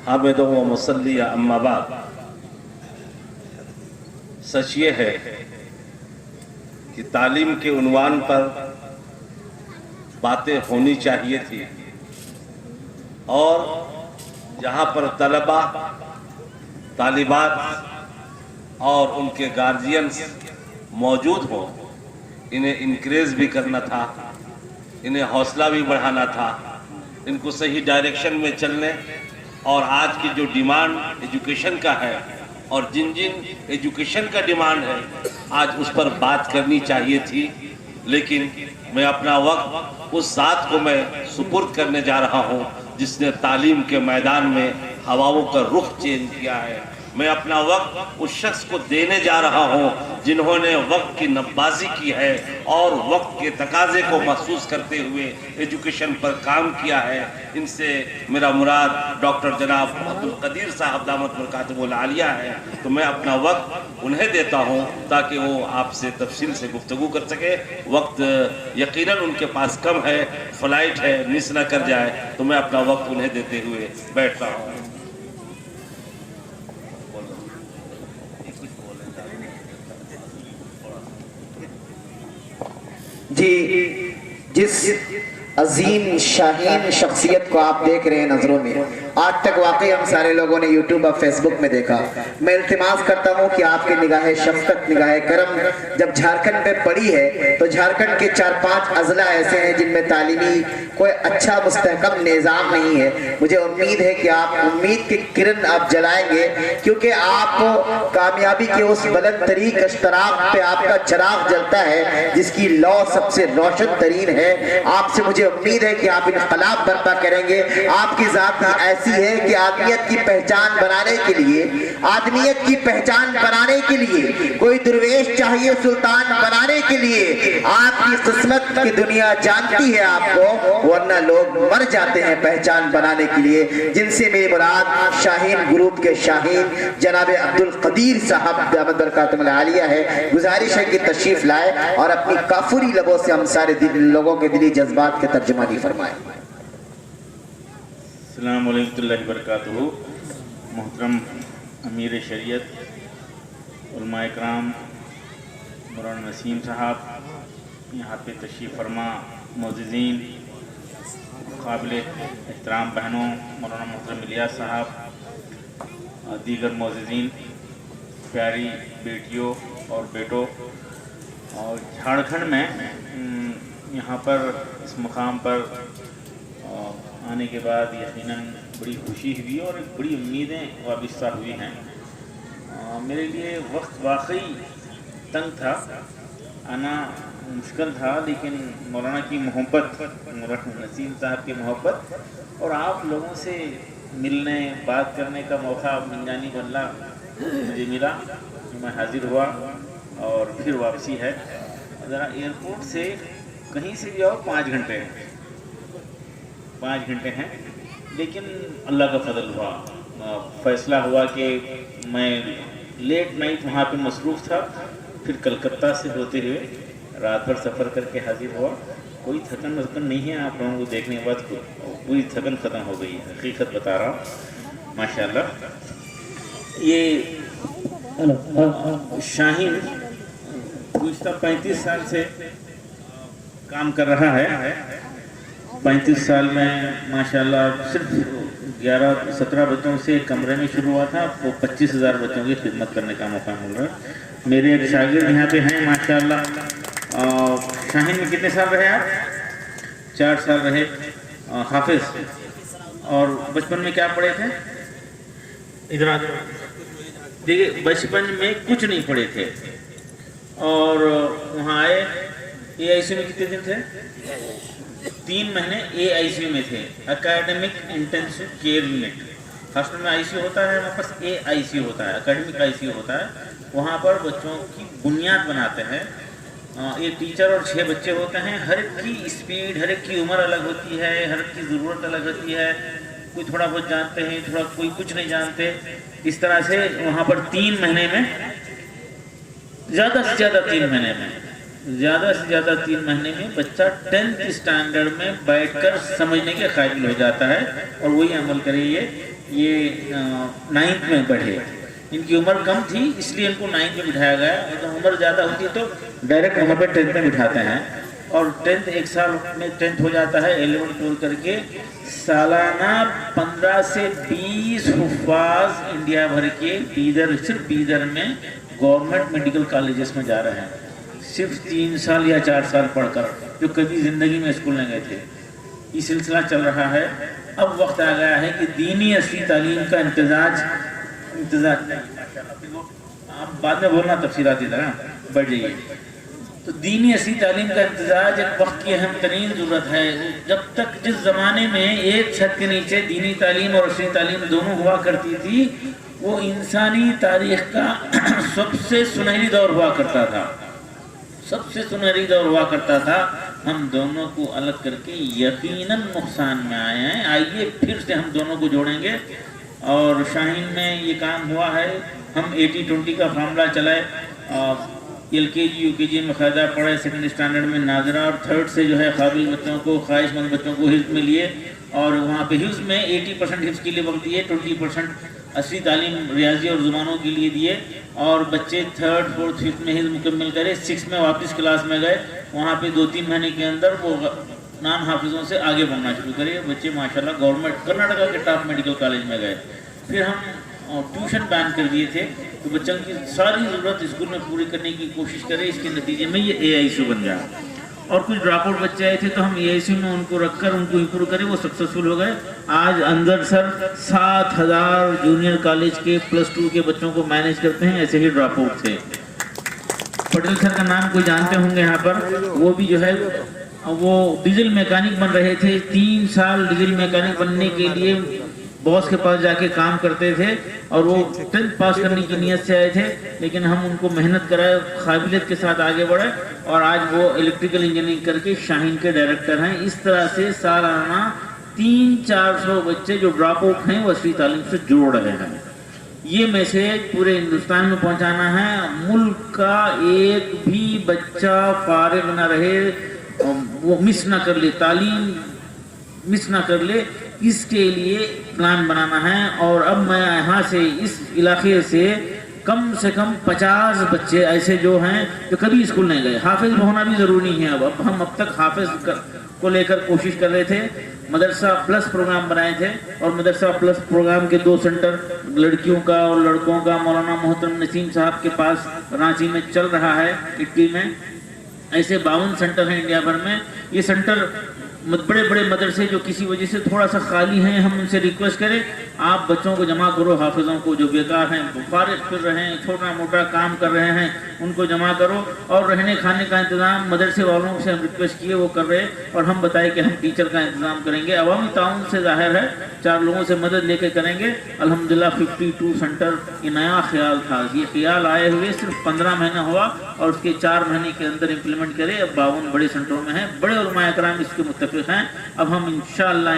حامدوں و مصلی اما بعد، سچ یہ ہے کہ تعلیم کے عنوان پر باتیں ہونی چاہیے تھی، اور جہاں پر طلبہ، طالبات اور ان کے گارجینز موجود ہوں، انہیں انکریج بھی کرنا تھا، انہیں حوصلہ بھی بڑھانا تھا، ان کو صحیح ڈائریکشن میں چلنے، اور آج کی جو ڈیمانڈ ایجوکیشن کا ہے اور جن ایجوکیشن کا ڈیمانڈ ہے، آج اس پر بات کرنی چاہیے تھی، لیکن میں اپنا وقت اس ذات کو میں سپرد کرنے جا رہا ہوں جس نے تعلیم کے میدان میں ہواؤں کا رخ چینج کیا ہے۔ میں اپنا وقت اس شخص کو دینے جا رہا ہوں جنہوں نے وقت کی نبازی کی ہے اور وقت کے تقاضے کو محسوس کرتے ہوئے ایجوکیشن پر کام کیا ہے۔ ان سے میرا مراد ڈاکٹر جناب عبدالقدیر صاحب دامت برکاتہ العالیہ ہے، تو میں اپنا وقت انہیں دیتا ہوں تاکہ وہ آپ سے تفصیل سے گفتگو کر سکے۔ وقت یقیناً ان کے پاس کم ہے، فلائٹ ہے، مس نہ کر جائے، تو میں اپنا وقت انہیں دیتے ہوئے بیٹھتا ہوں۔ جی، جس عظیم شاہین شخصیت کو آپ دیکھ رہے ہیں نظروں میں، آج تک واقعی ہم سارے لوگوں نے یوٹیوب اور فیس بک میں دیکھا۔ میں التماس کرتا ہوں کہ آپ کی نگاہ شفقت، نگاہ کرم جب جھارکھنڈ پہ پڑی ہے تو جھارکھنڈ کے 4-5 اضلاع ایسے ہیں جن میں تعلیمی کوئی اچھا مستحکم نظام نہیں ہے۔ مجھے امید ہے کہ آپ امید کی کرن آپ جلائیں گے، کیونکہ آپ کامیابی کے اس بلند ترین اشتراک پہ آپ کا چراغ جلتا ہے جس کی لو سب سے روشن ترین ہے۔ آپ سے مجھے امید ہے کہ آپ انقلاب برپا کریں گے۔ آپ کی ذات ایسی ہے کہ آدمیت کی پہچان بنانے کے لیے، آدمیت کی پہچان بنانے کے لیے کوئی درویش چاہیے سلطان بنانے کے لیے۔ آپ کی قسمت کی دنیا جانتی ہے آپ کو، ورنہ لوگ مر جاتے ہیں پہچان بنانے کے لیے، جن سے میری مراد شاہین گروپ کے شاہین جناب عبدالقدیر صاحب دامت برکاتہ العالیہ ہے۔ گزارش ہے کہ تشریف لائے اور اپنی کافری لبوں سے ہم سارے لوگوں کے دلی جذبات کے ترجمانی فرمائے۔ السلام علیکم اللہ وبرکاتہ۔ محترم امیر شریعت، علماء اکرام، مولانا نسیم صاحب، یہاں پہ تشریف فرما معززین، قابل احترام بہنوں، مولانا محترم الیاس صاحب، دیگر معززین، پیاری بیٹیوں اور بیٹوں، اور جھارکھنڈ میں یہاں پر اس مقام پر آنے کے بعد یقیناً بڑی خوشی ہوئی اور ایک بڑی امیدیں وابستہ ہوئی ہیں۔ میرے لیے وقت واقعی تنگ تھا، آنا مشکل تھا، لیکن مولانا کی محبت، مولانا نسیم صاحب کی محبت اور آپ لوگوں سے ملنے، بات کرنے کا موقع من جانب اللہ مجھے ملا، میں حاضر ہوا اور پھر واپسی ہے۔ ذرا ایئرپورٹ سے کہیں سے بھی آؤ 5 گھنٹے ہیں، 5 گھنٹے ہیں، لیکن اللہ کا فضل ہوا، فیصلہ ہوا کہ میں لیٹ نائٹ وہاں پہ مصروف تھا، پھر کلکتہ سے ہوتے ہوئے رات بھر سفر کر کے حاضر ہوا۔ کوئی تھکن نہیں ہے، آپ لوگوں کو دیکھنے کے بعد پوری تھکن ختم ہو گئی ہے، حقیقت بتا رہا ہوں ماشاءاللہ۔ یہ شاہین گزشتہ 35 سال سے کام کر رہا ہے۔ 35 سال میں ماشاءاللہ صرف 11-17 بچوں سے کمرے میں شروع ہوا تھا، وہ 25,000 بچوں کی خدمت کرنے کا موقع مل رہا ہے۔ میرے ایک شاگرد یہاں پہ ہیں ماشاءاللہ۔ شاہین میں کتنے سال رہے آپ؟ 4 سال رہے حافظ۔ اور بچپن میں کیا پڑھے تھے؟ ادھر دیکھیے، بچپن میں کچھ نہیں پڑھے تھے، اور وہاں آئے اے آئی سی میں کتنے دن تھے؟ 3 مہینے اے آئی سی میں تھے، academic intensive care unit. Hospital میں آئی سی ہوتا ہے، وہاں پر اے آئی سی ہوتا ہے، اکیڈمک آئی سی ہوتا ہے۔ وہاں پر بچوں کی بنیاد بناتے ہیں۔ ایک ٹیچر اور 6 بچے ہوتے ہیں، ہر ایک کی اسپیڈ، ہر ایک کی عمر الگ ہوتی ہے، ہر ایک کی ضرورت الگ ہوتی ہے۔ کوئی تھوڑا بہت جانتے ہیں، کوئی کچھ نہیں جانتے۔ اس طرح سے وہاں پر 3 مہینے میں، زیادہ سے زیادہ 3 مہینے میں، زیادہ سے زیادہ 3 مہینے میں بچہ 10th اسٹینڈرڈ میں بیٹھ کر سمجھنے کے قابل ہو جاتا ہے، اور وہی عمل کریے۔ یہ 9th میں پڑھے. ان کی عمر کم تھی اس لیے ان کو 9th میں بٹھایا گیا. اگر عمر زیادہ ہوتی تو ڈائریکٹ وہاں پہ 10th میں بٹھاتے ہیں. اور 10th ایک سال میں 10th ہو جاتا ہے. 11 12 کر کے سالانہ 15 سے 20 حفاظ انڈیا بھر کے بیدر، صرف بیدر میں گورنمنٹ میڈیکل کالجز میں جا رہے ہیں، صرف 3 سال یا 4 سال پڑھ کر، جو کبھی زندگی میں اسکول نہیں گئے تھے. یہ سلسلہ چل رہا ہے. اب وقت آ گیا ہے کہ دینی اصلی تعلیم کا امتزاج آپ بعد میں بولنا تفصیلات کی طرح بڑھ جائیے. تو دینی اصلی تعلیم کا امتزاج ایک وقت کی اہم ترین ضرورت ہے. جب تک جس زمانے میں ایک چھت کے نیچے دینی تعلیم اور اصلی تعلیم دونوں ہوا کرتی تھی، وہ انسانی تاریخ کا سب سے سنہری دور ہوا کرتا تھا، سب سے سنہری دور ہوا کرتا تھا. ہم دونوں کو الگ کر کے یقیناً نقصان میں آئے ہیں. آئیے پھر سے ہم دونوں کو جوڑیں گے. اور شاہین میں یہ کام ہوا ہے. ہم 80-20 کا فارمولہ چلائے. LKG UKG میں قاعدہ پڑھے، 2nd اسٹینڈرڈ میں ناظرہ، اور 3rd سے جو ہے قابل بچوں کو، خواہش مند بچوں کو حفظ میں لیے. اور وہاں پہ حفظ میں 80% حفظ کے لیے وقت دیے، 20% اصلی تعلیم ریاضی اور زبانوں کے لیے دیے. اور بچے 3rd 4th 5th میں حفظ مکمل کرے. 6 میں واپس کلاس میں گئے. وہاں پہ 2-3 مہینے کے اندر وہ نان حافظوں سے آگے بڑھنا شروع کرے. بچے ماشاءاللہ گورنمنٹ کرناٹکا کے ٹاپ میڈیکل کالج میں گئے. پھر ہم ٹیوشن بین کر دیے تھے. تو بچوں کی ساری ضرورت اسکول میں پوری کرنے کی کوشش کرے. اس کے نتیجے میں یہ AICU بن گیا. اور کچھ ڈراپ آؤٹ بچے آئے تھے تو ہم AICU میں ان کو رکھ کر ان کو امپروو کرے. وہ سکسیسفل ہو گئے. آج اندر سر 7000 جونیئر کالج کے +2 کے بچوں کو مینیج کرتے ہیں. ایسے ہی ڈراپ آؤٹ تھے. پٹیل سر کا نام کوئی جانتے ہوں گے یہاں پر. وہ بھی جو ہے وہ ڈیزل میکینک بن رہے تھے. 3 سال ڈیزل میکینک بننے کے لیے باس کے پاس جا کے کام کرتے تھے. اور وہ 10th پاس کرنے کی نیت سے آئے تھے، لیکن ہم ان کو محنت کرائے، قابلیت کے ساتھ آگے بڑھے. اور آج وہ الیکٹریکل انجینئرنگ کر کے شاہین کے ڈائریکٹر ہیں. اس طرح سے سالانہ 300-400 بچے جو ڈراپ آؤٹ ہیں وہ اصلی تعلیم سے جوڑ رہے ہیں. یہ میسیج پورے ہندوستان میں پہنچانا ہے. ملک کا ایک بھی بچہ فارغ نہ رہے، وہ مس نہ کر لے، تعلیم مس نہ کر لے. اس کے لیے پلان بنانا ہے. اور اب میں یہاں سے اس علاقے سے کم 50 بچے ایسے جو ہیں جو کبھی اسکول نہیں گئے. حافظ ہونا بھی ضروری نہیں ہے. اب ہم اب تک حافظ کو لے کر کوشش کر رہے تھے. مدرسہ پلس پروگرام بنائے تھے. اور مدرسہ پلس پروگرام کے 2 سینٹر لڑکیوں کا اور لڑکوں کا مولانا محترم نسیم صاحب کے پاس رانچی میں چل رہا ہے، اٹی میں. ایسے 52 سینٹر ہیں انڈیا بھر میں. یہ سینٹر بڑے بڑے مدرسے جو کسی وجہ سے تھوڑا سا خالی ہیں، ہم ان سے ریکویسٹ کریں آپ بچوں کو جمع کرو. حافظوں کو جو بیکار ہیں، فارغ پھر رہے ہیں، چھوٹا موٹا کام کر رہے ہیں، ان کو جمع کرو. اور رہنے کھانے کا انتظام مدرسے والوں سے ہم ریکویسٹ کیے، وہ کر رہے. اور ہم بتائے کہ ہم ٹیچر کا انتظام کریں گے. عوامی تعاون سے ظاہر ہے 4 لوگوں سے مدد لے کے کریں گے. الحمدللہ 52 سینٹر. یہ نیا خیال تھا. یہ خیال آئے ہوئے صرف 15 مہینہ ہوا اور اس کے 4 مہینے کے اندر امپلیمنٹ کرے. اب 52 بڑے سینٹروں میں ہیں. بڑے علماء کرام اس کے متفق ہیں. اب ہم انشاءاللہ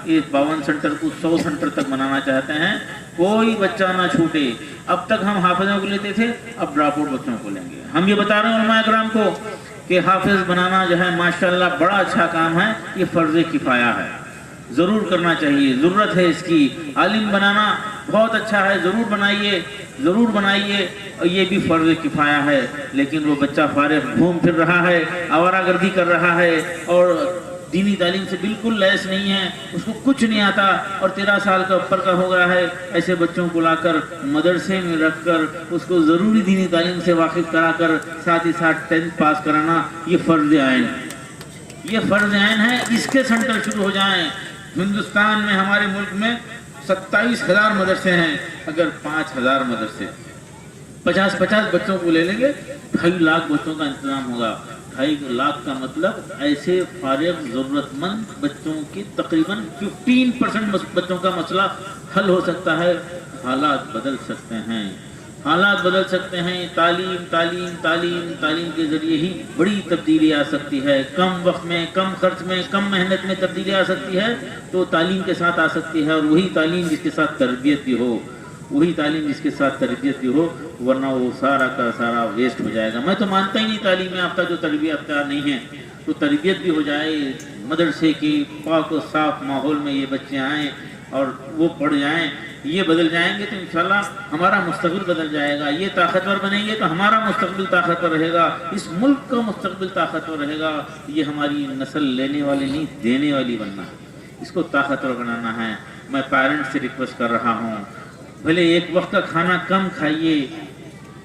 یہ 52 سینٹر کو 100 سینٹر تک بنانا چاہتے ہیں. کوئی بچہ نہ چھوٹے. اب تک ہم حافظوں کو لیتے تھے، اب ڈراپ آؤٹ بچوں کو لیں گے. ہم یہ بتا رہے ہیں علماء کرام کو کہ حافظ بنانا جو ہے ماشاءاللہ بڑا اچھا کام ہے. یہ فرض کفایہ ہے، ضرور کرنا چاہیے، ضرورت ہے اس کی. عالم بنانا بہت اچھا ہے، ضرور بنائیے، ضرور بنائیے. اور یہ بھی فرض کفایہ ہے. لیکن وہ بچہ فارغ گھوم پھر رہا ہے، آوارہ گردی کر رہا ہے اور دینی تعلیم سے بالکل لیس نہیں ہے، اس کو کچھ نہیں آتا اور 13 سال کا اوپر کا ہو گیا ہے. ایسے بچوں کو لا کر مدرسے میں رکھ کر اس کو ضروری دینی تعلیم سے واقف کرا کر ساتھ ہی ساتھ 10th پاس کرانا، یہ فرض عین ہے. یہ فرض عین ہے. اس کے سینٹر شروع ہو جائیں. ہندوستان میں ہمارے ملک میں 27,000 مدرسے ہیں. اگر 5,000 مدرسے 50 بچوں کو لے لیں گے، 2.5 لاکھ بچوں کا انتظام ہوگا. 2.5 لاکھ کا مطلب ایسے فارغ ضرورت مند بچوں کی تقریباً 15% بچوں کا مسئلہ حل ہو سکتا ہے. حالات بدل سکتے ہیں، حالات بدل سکتے ہیں. تعلیم تعلیم تعلیم تعلیم کے ذریعے ہی بڑی تبدیلی آ سکتی ہے. کم وقت میں، کم خرچ میں، کم محنت میں تبدیلی آ سکتی ہے. تو تعلیم کے ساتھ آ سکتی ہے. اور وہی تعلیم جس کے ساتھ تربیت بھی ہو، وہی تعلیم جس کے ساتھ تربیت بھی ہو، ورنہ وہ سارا کا سارا ویسٹ ہو جائے گا. میں تو مانتا ہی نہیں تعلیم یافتہ جو تربیت یافتہ نہیں ہے تو تربیت بھی ہو جائے. مدرسے کی پاک و صاف ماحول میں یہ بچے آئیں، اور وہ پڑھ جائیں، یہ بدل جائیں گے تو انشاءاللہ ہمارا مستقبل بدل جائے گا. یہ طاقتور بنیں گے تو ہمارا مستقبل طاقتور رہے گا، اس ملک کا مستقبل طاقتور رہے گا. یہ ہماری نسل لینے والی نہیں، دینے والی بننا ہے، اس کو طاقتور بنانا ہے. میں پیرنٹس سے ریکویسٹ کر رہا ہوں، بھلے ایک وقت کا کھانا کم کھائیے،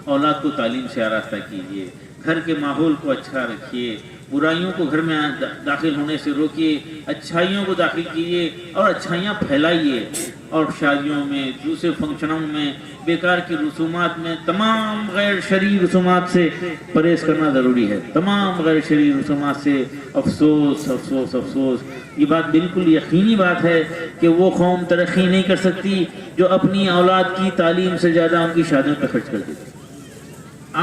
اولاد کو تعلیم سے آراستہ کیجیے، گھر کے ماحول کو اچھا رکھیے، برائیوں کو گھر میں داخل ہونے سے روکیے، اچھائیوں کو داخل کیجیے اور اچھائیاں پھیلائیے. اور شادیوں میں، دوسرے فنکشنوں میں، بیکار کی رسومات میں، تمام غیر شرعی رسومات سے پرہیز کرنا ضروری ہے. تمام غیر شرعی رسومات سے افسوس افسوس افسوس. یہ بات بالکل یقینی بات ہے کہ وہ قوم ترقی نہیں کر سکتی جو اپنی اولاد کی تعلیم سے زیادہ ان کی شادیوں پہ خرچ کر دیتی.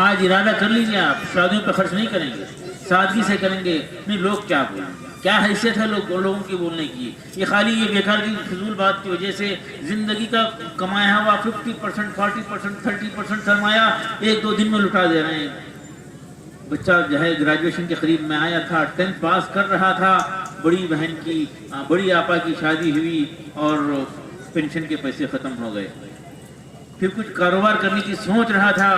آج ارادہ کر لیجیے، آپ شادیوں پہ خرچ نہیں کریں گے، سادگی سے کریں گے. نہیں لوگ کیا بولیں گے، کیا حیثیت ہے لوگوں کی بولنے کی. یہ خالی یہ بیکار کی فضول بات کی وجہ سے زندگی کا کمایا ہوا 50%، 40%، 30% سرمایہ ایک دو دن میں لٹا دے رہے ہیں. بچہ جو ہے گریجویشن کے قریب میں آیا تھا، 10th پاس کر رہا تھا، بڑی بہن کی، بڑی آپا کی شادی ہوئی اور پینشن کے پیسے ختم ہو گئے. پھر کچھ کاروبار کرنے کی سوچ رہا تھا،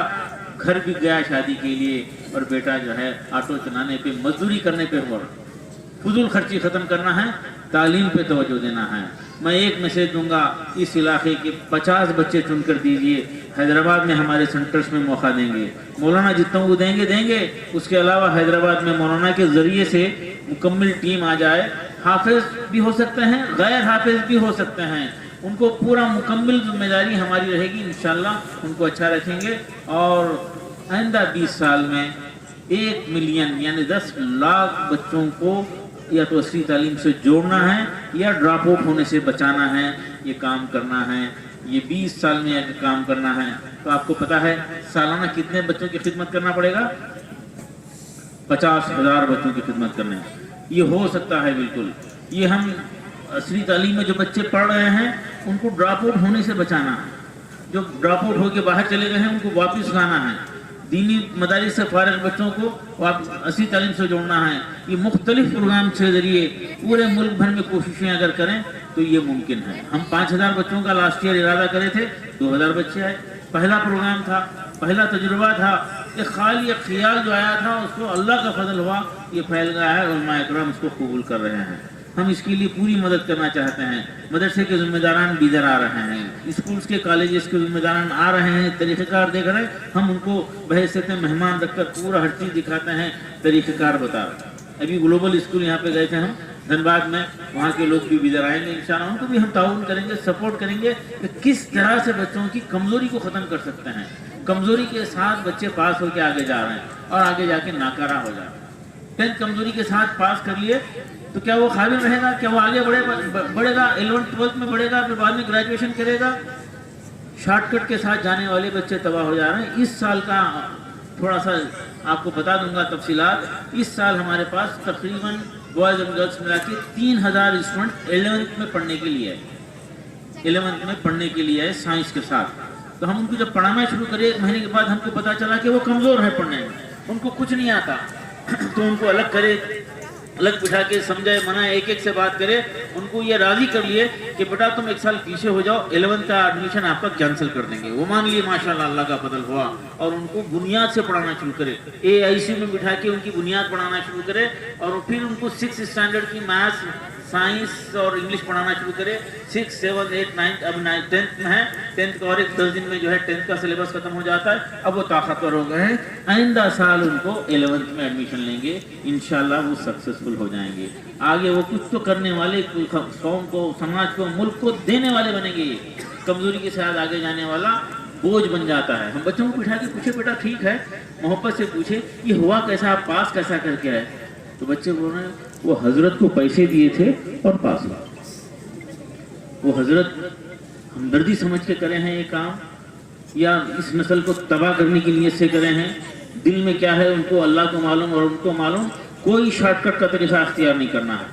گھر بھی گیا شادی کے لیے، اور بیٹا جو ہے آٹو چلانے پہ، مزدوری کرنے پہ ہوا. فضول خرچی ختم کرنا ہے، تعلیم پہ توجہ دینا ہے. میں ایک میسیج دوں گا، اس علاقے کے 50 بچے چن کر دیجئے. حیدرآباد میں ہمارے سینٹرز میں موقع دیں گے، مولانا جتنا وہ دیں گے. اس کے علاوہ حیدرآباد میں مولانا کے ذریعے سے مکمل ٹیم آ جائے. حافظ بھی ہو سکتے ہیں، غیر حافظ بھی ہو سکتے ہیں، ان کو پورا مکمل ذمہ داری ہماری رہے گی. انشاءاللہ ان کو اچھا رکھیں گے. اور آئندہ 20 سال میں 1 ملین یعنی 10 لاکھ بچوں کو یا تو اصلی تعلیم سے جوڑنا ہے یا ڈراپ آؤٹ ہونے سے بچانا ہے. یہ کام کرنا ہے، یہ 20 سال میں اگر کام کرنا ہے تو آپ کو پتا ہے سالانہ کتنے بچوں کی خدمت کرنا پڑے گا؟ 50,000 بچوں کی خدمت کرنے. یہ ہو سکتا ہے بالکل. یہ ہم اصلی تعلیم میں جو بچے پڑھ رہے ہیں ان کو ڈراپ آؤٹ ہونے سے بچانا ہے. جو ڈراپ آؤٹ ہو کے باہر چلے گئے ہیں ان کو واپس لانا ہے. دینی مدارس سے فارغ بچوں کو اصلی تعلیم سے جوڑنا ہے. یہ مختلف پروگرام کے ذریعے پورے ملک بھر میں کوششیں اگر کریں تو یہ ممکن ہے. ہم 5,000 بچوں کا لاسٹ ایئر ارادہ کرے تھے، 2,000 بچے آئے. پہلا پروگرام تھا، پہلا تجربہ تھا. ایک خیال جو آیا تھا اس کو اللہ کا فضل ہوا، یہ پھیل گیا ہے. علماء اکرام اس کو قبول کر رہے ہیں. ہم اس کے لیے پوری مدد کرنا چاہتے ہیں. مدرسے کے ذمہ داران بھی ادھر آ رہے ہیں، اسکولز کے کالجز کے ذمہ داران آ رہے ہیں، طریقہ کار دیکھ رہے ہیں. ہم ان کو بحیثیت مہمان رکھ کر پورا ہر چیز دکھاتے ہیں، طریقہ کار بتا رہے ہیں. ابھی گلوبل اسکول یہاں پہ گئے تھے ہم دھنباد میں، وہاں کے لوگ بھی ادھر آئیں گے انشاءاللہ. ان کو بھی ہم تعاون کریں گے، سپورٹ کریں گے کہ کس طرح سے بچوں کی کمزوری کو ختم کر سکتے ہیں. کمزوری کے ساتھ بچے پاس ہو کے آگے جا رہے ہیں اور آگے جا کے ناکارہ ہو جا رہے ہیں. 10th کمزوری کے ساتھ پاس کر لیے تو کیا وہ قابل رہے گا؟ کیا وہ آگے بڑھے گا؟ 11th 12th میں بڑھے گا، پھر بعد میں گریجویشن کرے گا. شارٹ کٹ کے ساتھ جانے والے بچے تباہ ہو جا رہے ہیں. اس سال کا تھوڑا سا آپ کو بتا دوں گا تفصیلات. اس سال ہمارے پاس تقریباً بوائز اینڈ گرلس ملا کے 3,000 اسٹوڈنٹ 11th میں پڑھنے کے لیے ہے. 11th میں پڑھنے کے لیے ہے سائنس کے ساتھ. تو ہم ان کو جب پڑھانا شروع کرے 1 مہینے کے بعد ہم کو پتا چلا کہ وہ کمزور ہے پڑھنے میں، ان کو کچھ نہیں آتا. تو ان کو الگ کرے، الگ بٹھا کے سمجھائے، منائے، ایک ایک سے بات کرے. ان کو یہ راضی کر لیے کہ بیٹا تم 1 سال پیچھے ہو جاؤ، 11th کا ایڈمیشن آپ کا کینسل کر دیں گے. وہ مان لیے ماشاءاللہ، اللہ کا فضل ہوا. اور ان کو بنیاد سے پڑھانا شروع کرے، AIC میں بٹھا کے ان کی بنیاد پڑھانا شروع کرے. اور پھر ان کو 6th اسٹینڈرڈ کی میتھس، سائنس اور انگلش پڑھانا شروع کرے. 6, 7, 8, 9 اب 10th میں ہے. 10th کا اور ایک 10 دن میں جو ہے 10th کا سلیبس ختم ہو جاتا ہے. اب وہ طاقتور ہو گئے ہیں. آئندہ سال ان کو 11th میں ایڈمیشن لیں گے، انشاءاللہ وہ سکسیسفل ہو جائیں گے. آگے وہ کچھ تو کرنے والے، قوم کو، سماج کو، ملک کو دینے والے بنیں گے. کمزوری کے ساتھ آگے جانے والا بوجھ بن جاتا ہے. ہم بچوں کو بٹھا کے پوچھے بیٹا ٹھیک ہے، محبت سے پوچھے یہ ہوا کیسا، آپ پاس کیسا کر کے آئے؟ تو بچے بول رہے ہیں وہ حضرت کو پیسے دیے تھے اور پاس ہوا. وہ حضرت ہمدردی سمجھ کے کرے ہیں یہ کام یا اس نسل کو تباہ کرنے کی نیت سے کرے ہیں؟ دل میں کیا ہے ان کو اللہ کو معلوم اور ان کو معلوم. کوئی شارٹ کٹ کا طریقہ اختیار نہیں کرنا ہے.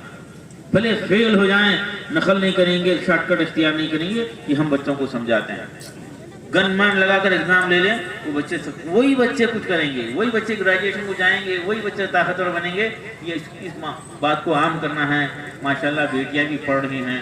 بھلے فیل ہو جائیں، نقل نہیں کریں گے، شارٹ کٹ اختیار نہیں کریں گے. یہ ہم بچوں کو سمجھاتے ہیں. گن مان لگا کر ایگزام لے لیں، وہ بچے وہی بچے کچھ کریں گے، وہی بچے گریجویشن کو جائیں گے، وہی بچے طاقتور بنیں گے. یہ اس بات کو عام کرنا ہے. ماشاءاللہ بیٹیاں بھی پڑھ رہی ہیں،